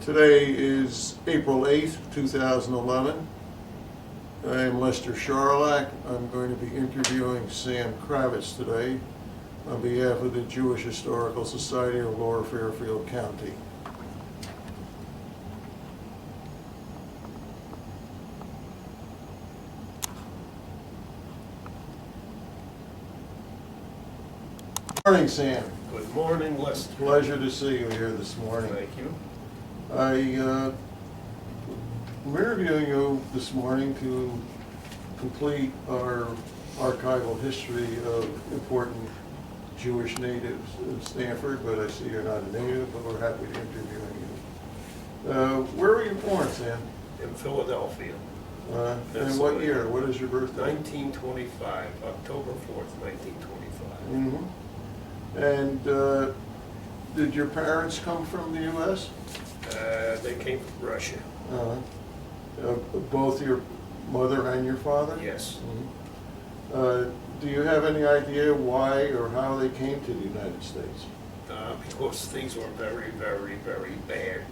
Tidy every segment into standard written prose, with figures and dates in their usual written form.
Today is April 8th, 2011. I am Lester Sharlach. I'm going to be interviewing Sam Kravitz today on behalf of the Jewish Historical Society of Lower Fairfield County. Good morning, Sam. Good morning, Lester. Pleasure to see you here this morning. Thank you. I'm interviewing you this morning to complete our archival history of important Jewish natives in Stanford, but I see you're not a native, but we're happy to interview you. Where were you born, Sam? In Philadelphia, And what year? What is your birthday? 1925, October 4th, 1925. Mm-hmm. And did your parents come from the U.S.? They came from Russia. Both your mother and your father? Yes. Mm-hmm. Do you have any idea why or how they came to the United States? Because things were very, very, very bad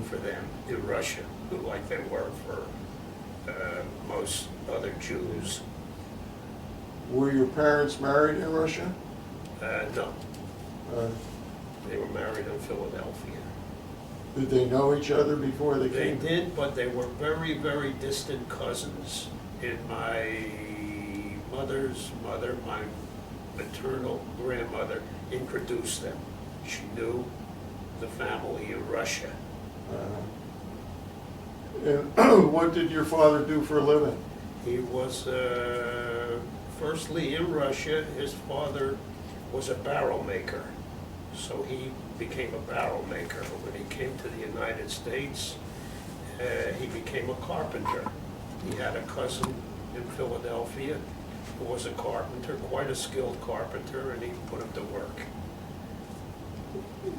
for them in Russia, like they were for most other Jews. Were your parents married in Russia? No, Uh, they were married in Philadelphia. Did they know each other before they They came? did, but they were very, very distant cousins. And my mother's mother, my maternal grandmother, introduced them. She knew the family in Russia. And what did your father do for a living? He was, firstly in Russia, his father was a barrel maker. So he became a barrel maker. When he came to the United States, he became a carpenter. He had a cousin in Philadelphia who was a carpenter, quite a skilled carpenter, and he put him to work.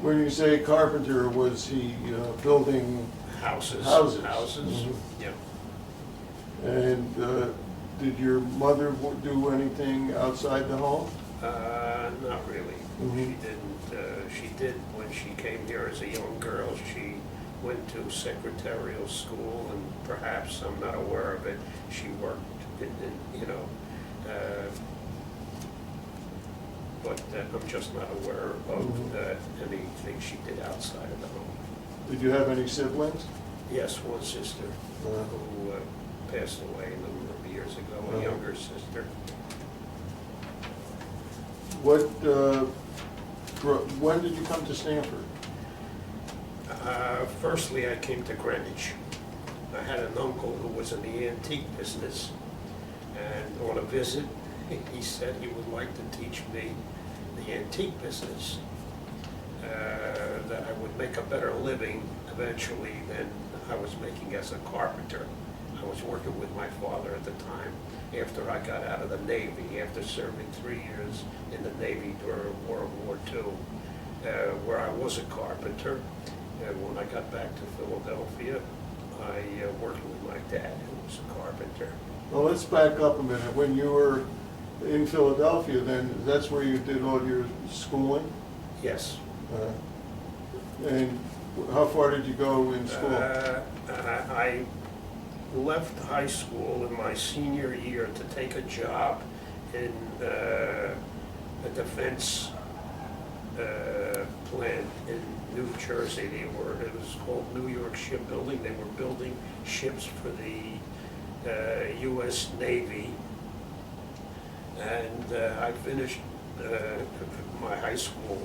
When you say carpenter, was he building Houses. houses? Houses, yeah. And did your mother do anything outside the home? Not really. She didn't. She did when she came here as a young girl. She went to secretarial school, and perhaps, I'm not aware of it, she worked but I'm just not aware of anything she did outside of the home. Did you have any siblings? Yes, one sister who passed away a number of years ago, a younger sister. When did you come to Stanford? Firstly, I came to Greenwich. I had an uncle who was in the antique business, and on a visit, he said he would like to teach me the antique business, that I would make a better living eventually than I was making as a carpenter. I was working with my father at the time after I got out of the Navy, after serving 3 years in the Navy during World War II, where I was a carpenter. And when I got back to Philadelphia, I worked with my dad, who was a carpenter. Well, let's back up a minute. When you were in Philadelphia, then, that's where you did all your schooling? Yes. And how far did you go in school? I left high school in my senior year to take a job in a defense plant in New Jersey. It was called New York Shipbuilding. They were building ships for the U.S. Navy. And I finished my high school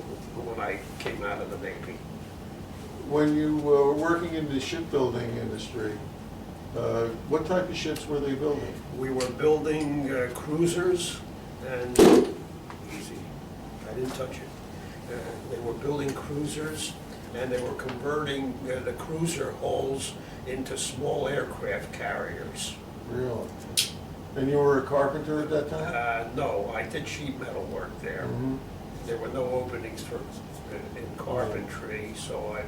when I came out of the Navy. When you were working in the shipbuilding industry, what type of ships were they building? We were building cruisers and, easy, I didn't touch it. They were building cruisers, and they were converting the cruiser hulls into small aircraft carriers. Really? And you were a carpenter at that time? No, I did sheet metal work there. There were no openings in carpentry, so I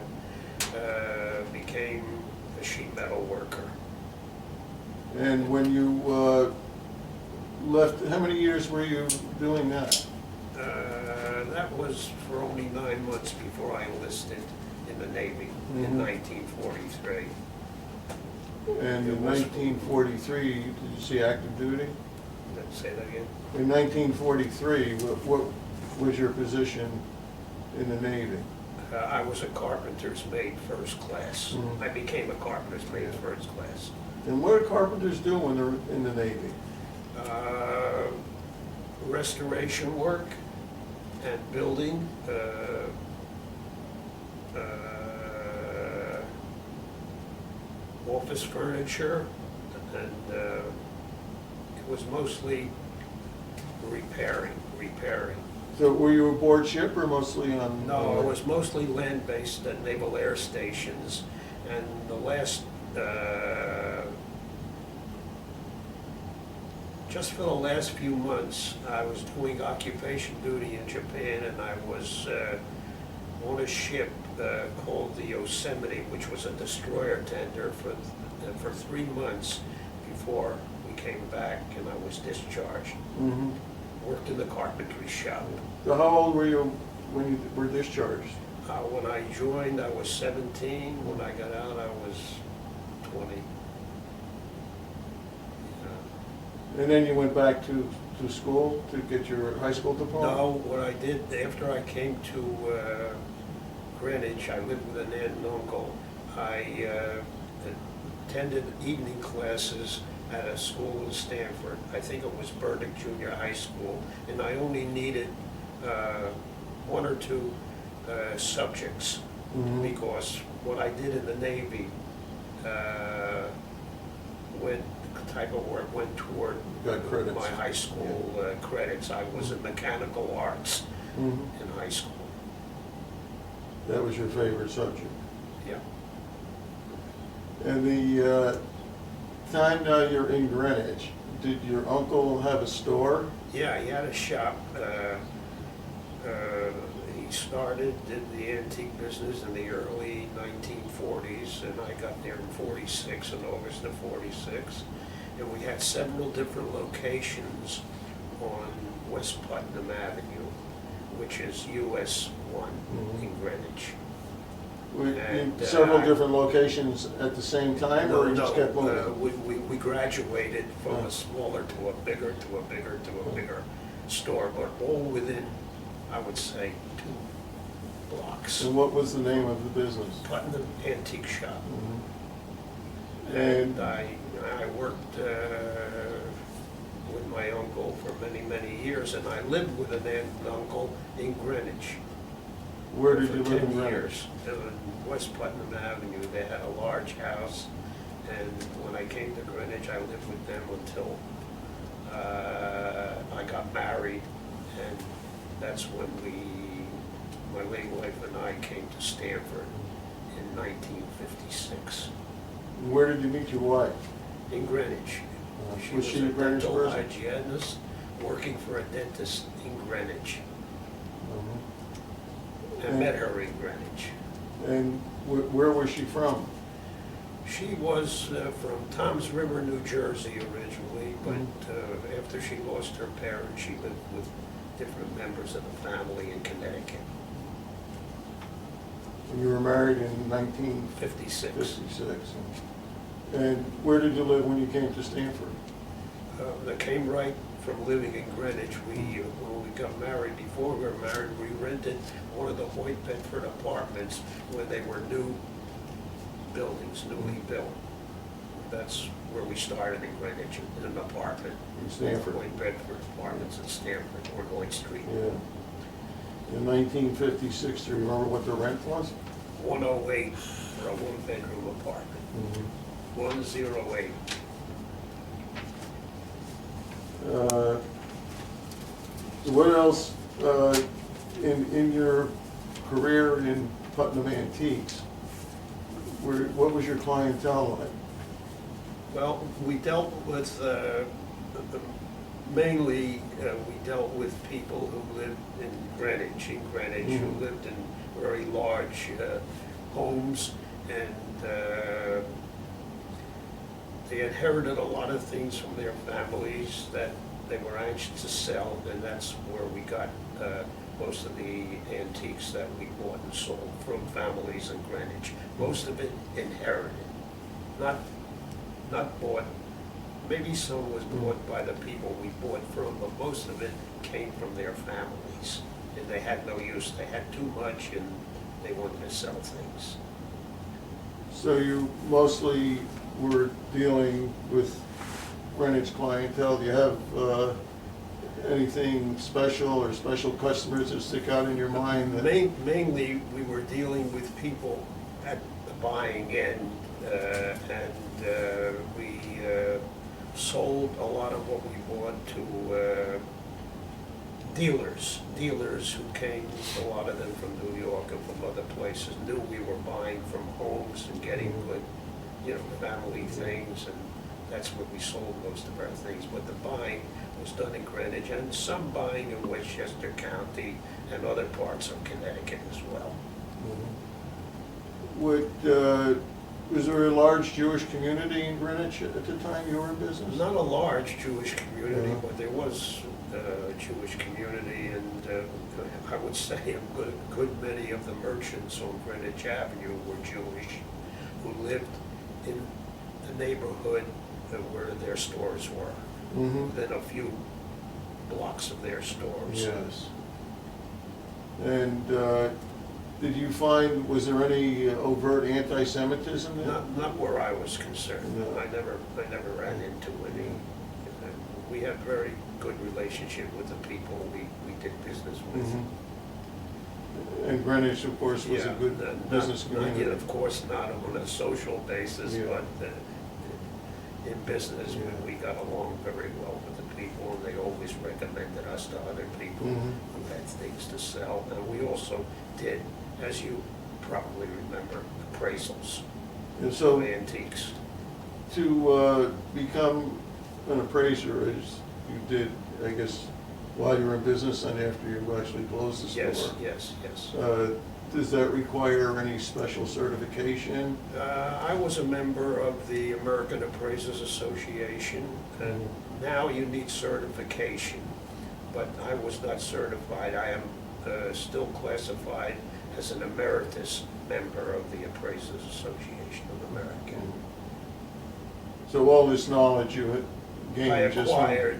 became a sheet metal worker. And when you left, how many years were you doing that? That was for only 9 months before I enlisted in the Navy in Mhm. 1943. And in 1943, did you see active duty? Let's say that again. In 1943, what was your position in the Navy? I was a carpenter's mate first class. Mhm. I became a carpenter's mate first class. And what do carpenters do when they're in the Navy? Restoration work and building, office furniture, and it was mostly repairing. So were you aboard ship or mostly on? No, it was mostly land-based at naval air stations, and the last, just for the last few months, I was doing occupation duty in Japan, and I was on a ship called the Yosemite, which was a destroyer tender for 3 months before we came back, and I was discharged. Mhm. Worked in the carpentry shop. So how old were you when you were discharged? When I joined, I was 17. When I got out, I was 20. And then you went back to school to get your high school diploma? No, what I did, after I came to Greenwich, I lived with an aunt and uncle. I attended evening classes at a school in Stanford. I think it was Burdick Junior High School, and I only needed 1 or 2 subjects, Mhm. because what I did in the Navy, the type of work went toward Got credits. my high school credits. I was in mechanical arts Mhm. in high school. That was your favorite subject. Yeah. And the time now you're in Greenwich, did your uncle have a store? Yeah, he had a shop. He did the antique business in the early 1940s, and I got there in 46, in August of 46. And we had several different locations on West Putnam Avenue, which is US 1 in Greenwich. And, Several different locations at the same time, or you just kept moving? We graduated from a smaller to a bigger, to a bigger, to a bigger store, but all within, I would say, 2 blocks. And what was the name of the business? Putnam Antique Shop. Mhm. And I worked with my uncle for many, many years, and I lived with an aunt and uncle in Greenwich. Where did For you live 10 in Greenwich? years. On West Putnam Avenue. They had a large house, and when I came to Greenwich, I lived with them until I got married, and that's when my late wife and I came to Stanford in 1956, Where did you meet your wife? in Greenwich. She Was was she a a Greenwich dental person? hygienist working for a dentist in Greenwich. I And- met her in Greenwich. And where was she from? She was from Toms River, New Jersey originally, but Mhm. after she lost her parents, she lived with different members of the family in Connecticut. And you were married in 1956. 56. And where did you live when you came to Stanford? That came right from living in Greenwich. When we got married, before we were married, we rented one of the Hoyt Bedford apartments when they were new buildings, newly built. That's where we started in Greenwich, in an apartment. In Stanford? Hoyt Bedford Apartments in Stanford, on Hoyt Street. Yeah. In 1956, do you remember what the rent was? 108 for a one-bedroom apartment. 108. What else in your career in Putnam Antiques? What was your clientele like? Well, we dealt with, mainly, we dealt with people who lived in Greenwich, Mhm. who lived in very large homes, and they inherited a lot of things from their families that they were anxious to sell, and that's where we got most of the antiques that we bought and sold from families in Greenwich. Most of it inherited, not bought. Maybe some was bought by the people we bought from, but most of it came from their families. And they had no use, they had too much and they wanted to sell things. So you mostly were dealing with Greenwich clientele. Do you have anything special or special customers that stick out in your mind? Mainly, we were dealing with people at the buying end, and we sold a lot of what we bought to dealers who came, a lot of them from New York and from other places, knew we were buying from homes and getting good, family things, and that's where we sold most of our things. But the buying was done in Greenwich, and some buying in Westchester County and other parts of Connecticut as well. Was there a large Jewish community in Greenwich at the time you were in business? Not a large Jewish community, but there was a Jewish community, and I would say a good many of the merchants on Greenwich Avenue were Jewish, who lived in the neighborhood where their stores were, within a few blocks of their stores. Yes. And did you find, was there any overt anti-Semitism there? Not where I was concerned. No. I never ran into any. We had very good relationship with the people we did business with. And Greenwich, of course, was a Yeah, good business community. Not, of course, not on a social basis, Yeah. but in business, we got along very well with the people, and they always recommended us to other people who had things to sell. And we also did, as you probably remember, appraisals And so of antiques. to become an appraiser, as you did, I guess, while you were in business and after you actually closed the store. Yes. Does that require any special certification? I was a member of the American Appraisers Association, and now you need certification, but I was not certified. I am still classified as an emeritus member of the Appraisers Association of America. So all this knowledge you had gained I just from... acquired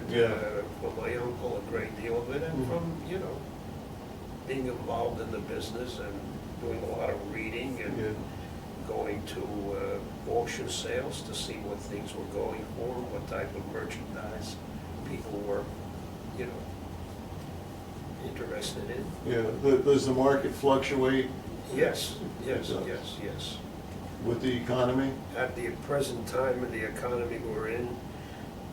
from my uncle a great deal of it, and from, being involved in the business and doing a lot of reading and going to auction sales to see what things were going for, what type of merchandise people were, interested in. Yeah, does the market fluctuate? Yes. With the economy? At the present time in the economy we're in,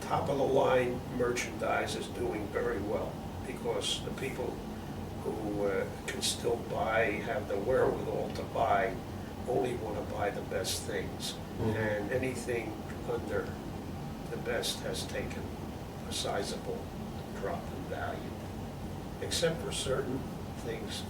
top of the line merchandise is doing very well, because the people who can still buy, have the wherewithal to buy, only want to buy the best things. And anything under the best has taken a sizable drop in value, except for certain things.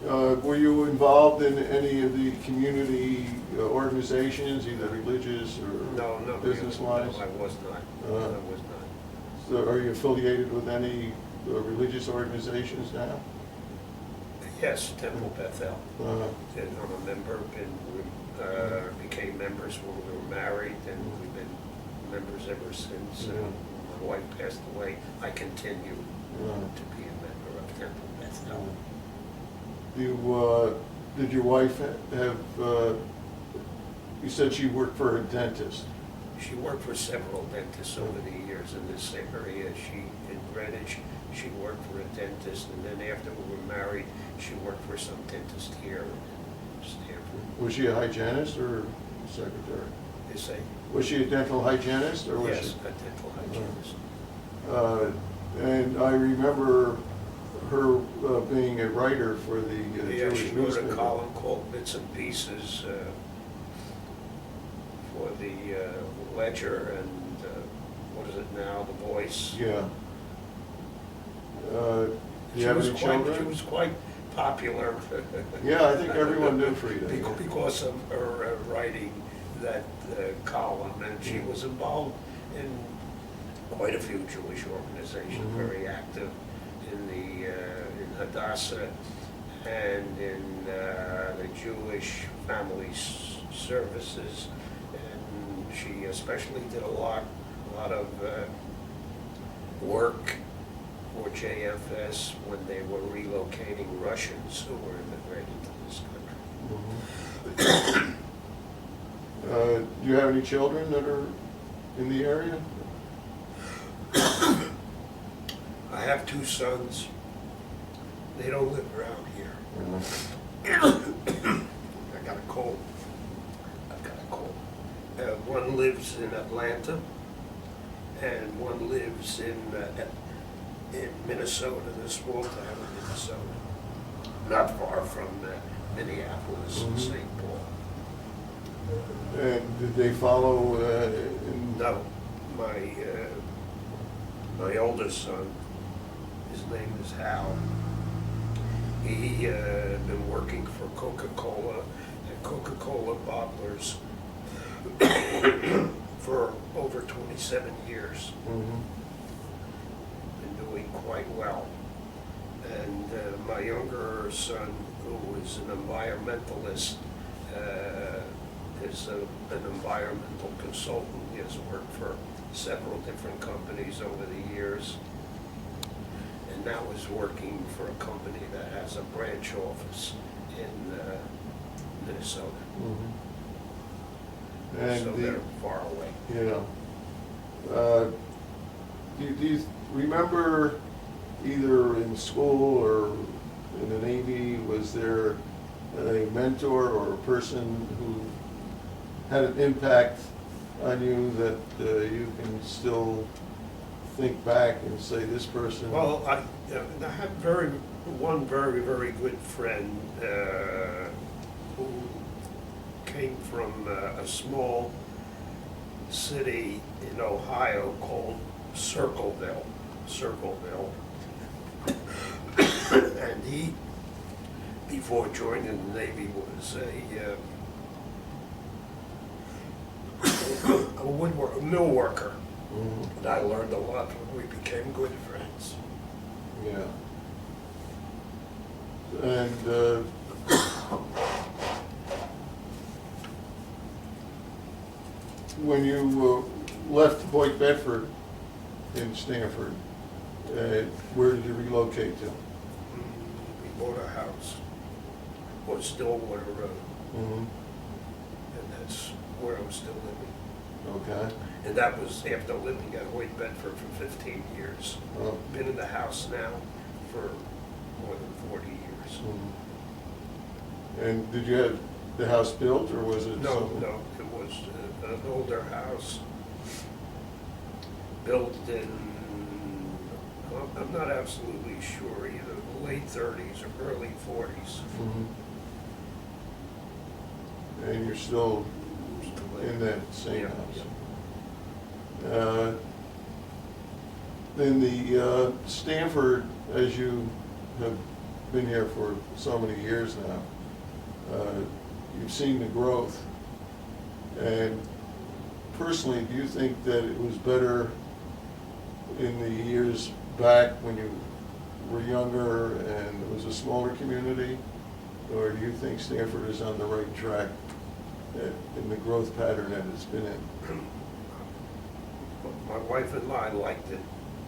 Were you involved in any of the community organizations, either religious or No, business-wise? No, I was not. I was not. So are you affiliated with any religious organizations now? Yes, Temple Bethel. Uh, And I'm a member, became members when we were married, and we've been members ever since. My wife passed away. I continue to be a member of Temple Bethel. Did your wife have, you said she worked for a dentist? She worked for several dentists over the years in this area. In Greenwich, she worked for a dentist, and then after we were married, she worked for some dentist here in Stanford. Was she a hygienist or secretary? You say? Was she a dental hygienist or was she? Yes, a dental hygienist. And I remember her being a writer for the Yeah, Jewish she wrote newspaper. a column called Bits and Pieces for the Ledger and, what is it now, The Voice. Yeah. Do you have any children? She was quite popular. Yeah, I think everyone knew Frida. Because of her writing that column, and she was involved in quite a few Jewish organizations, very active in Hadassah and in the Jewish Family Services. And she especially did a lot of work for JFS when they were relocating Russians who were immigrating to this country. Mhm. Do you have any children that are in the area? I have 2 sons. They don't live around here. I got a cold. I've got a cold. One lives in Atlanta, and one lives in Minnesota, the small town of Minnesota, not far from Minneapolis and Mhm. St. Paul. And did they follow in? No, my oldest son, his name is Hal. He been working for Coca-Cola and Coca-Cola bottlers for over 27 years. Mhm. Been doing quite well. And my younger son, who is an environmentalist, is an environmental consultant. He has worked for several different companies over the years, and now is working for a company that has a branch office in Minnesota. Mhm. And So they're far away. yeah. Do you remember either in school or in the Navy, was there a mentor or a person who had an impact on you that you can still think back and say this person? Well, I had one very, very good friend who came from a small city in Ohio called Circleville. And he, before joining the Navy, was a mill worker. Mhm. And I learned a lot when we became good friends. Yeah. And when you left Boyd Bedford in Stanford, where did you relocate to? We bought a house on Stillwater Road, Mhm. and that's where I'm still living. Okay. And that was after living at Hoyt Bedford for 15 years. Oh. Been in the house now for more than 40 years. Mhm. And did you have the house built, or was it? No, something- no, it was an older house built in, well, I'm not absolutely sure, either the late 30s or early 40s. Mhm. And you're still in that same Yeah, house? In the Stanford, as you have been here for so many years now, you've seen the growth. And personally, do you think that it was better in the years back when you were younger and it was a smaller community? Or do you think Stanford is on the right track in the growth pattern that it's been in? My wife and I liked it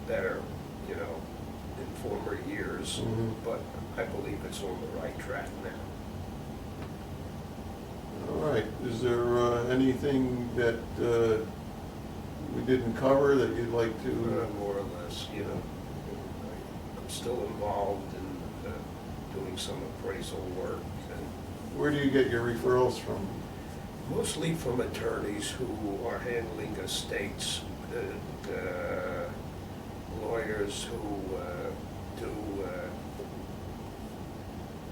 better, in former years, Mhm. but I believe it's on the right track now. All right, is there anything that we didn't cover that you'd like to? More or less, I'm still involved in doing some appraisal work, and Where do you get your referrals from? mostly from attorneys who are handling estates, lawyers who do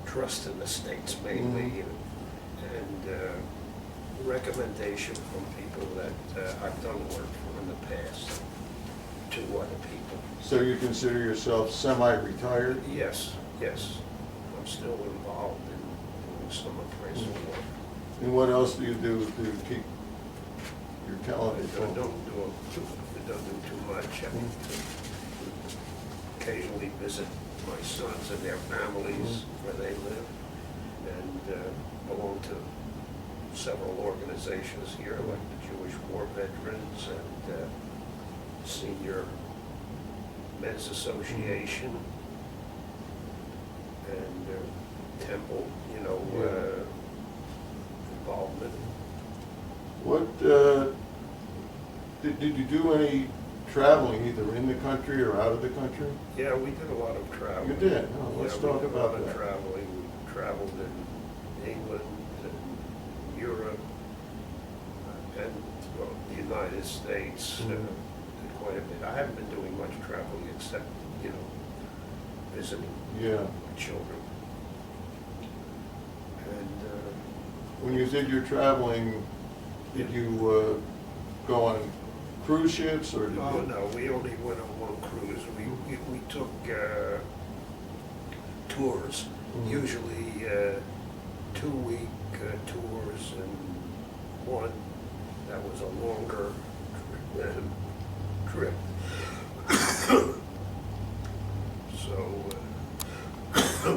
trust in estates mainly, and recommendation from people that I've done work for in the past to other people. So you consider yourself semi-retired? Yes, I'm still involved in doing some appraisal work. And what else do you do to keep your I calendar don't full? do too much. I occasionally visit my sons and their families where they live, and belong to several organizations here, like the Jewish War Veterans and Senior Men's Association and Temple, you know, involvement. What, did you do any traveling either in the country or out of the country? Yeah, we did a lot of traveling. You did? Oh, let's Yeah, talk we did about a lot that. of traveling. We traveled in England and Europe and well, the United States. Did quite a bit. I haven't been doing much traveling except, you know, visiting Yeah. my children. And When you did your traveling, did you go on cruise ships or? Did oh you- no, we only went on one cruise. We took tours, usually 2-week tours, and one that was a longer trip. So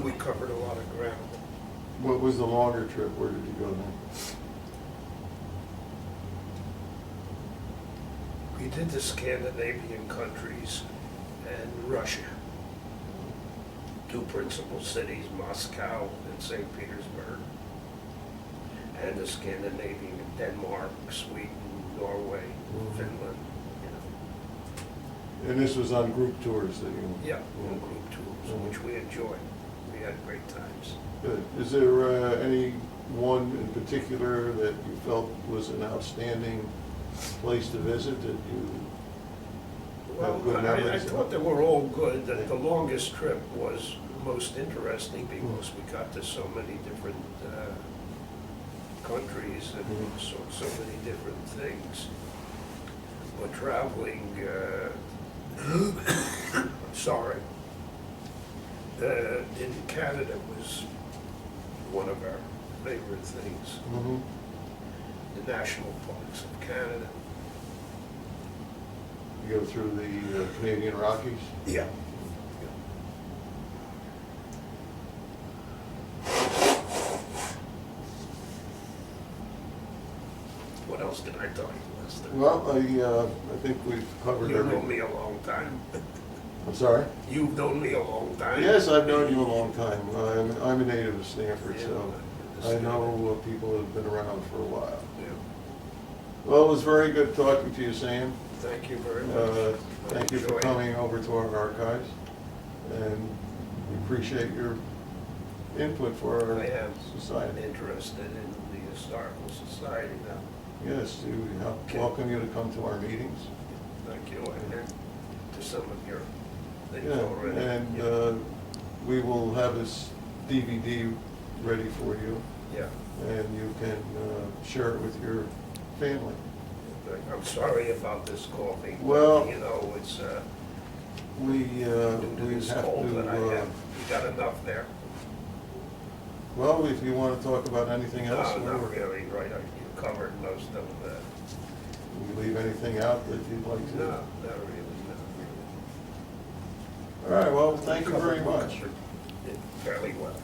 we covered a lot of ground. What was the longer trip? Where did you go then? We did the Scandinavian countries and Russia. 2 principal cities, Moscow and St. Petersburg. And the Scandinavian, Denmark, Sweden, Norway, Finland, you know. And this was on group tours that you? Yeah, on group tours, which we enjoyed. We had great times. Good. Is there any one in particular that you felt was an outstanding place to visit that you Well, have good I memories? thought they were all good. The longest trip was most interesting because we got to so many different countries and so many different things. But traveling, sorry, in Canada was one of our favorite things. Mhm. The national parks of Canada. You go through the Canadian Rockies? Yeah. What else did I tell you, Lester? Well, I think we've covered You've known everything. me a long time. I'm sorry? You've known me a long time. Yes, I've known you a long time. I'm a native of Stanford, Yeah, so I understand. know people who have been around for a while. Yeah. Well, it was very good talking to you, Sam. Thank you very much. Thank you for Enjoyed it. coming over to our archives, and we appreciate your input for our I am society. interested in the Historical Society now. Yes, we Okay. welcome you to come to our meetings. Thank you, and to some of your things Yeah, already. and Yeah. we will have this DVD ready for you, Yeah. and you can share it with your family. I'm sorry about this coughing. but, Well- You know, it's We due to we this have cold that I to, have. You got enough there? well, if you want to talk about anything else, No, not or really, right, you covered most of that. you leave anything out that you'd like to? No, not really, not really. All right, well, thank you Covered very much. it fairly well.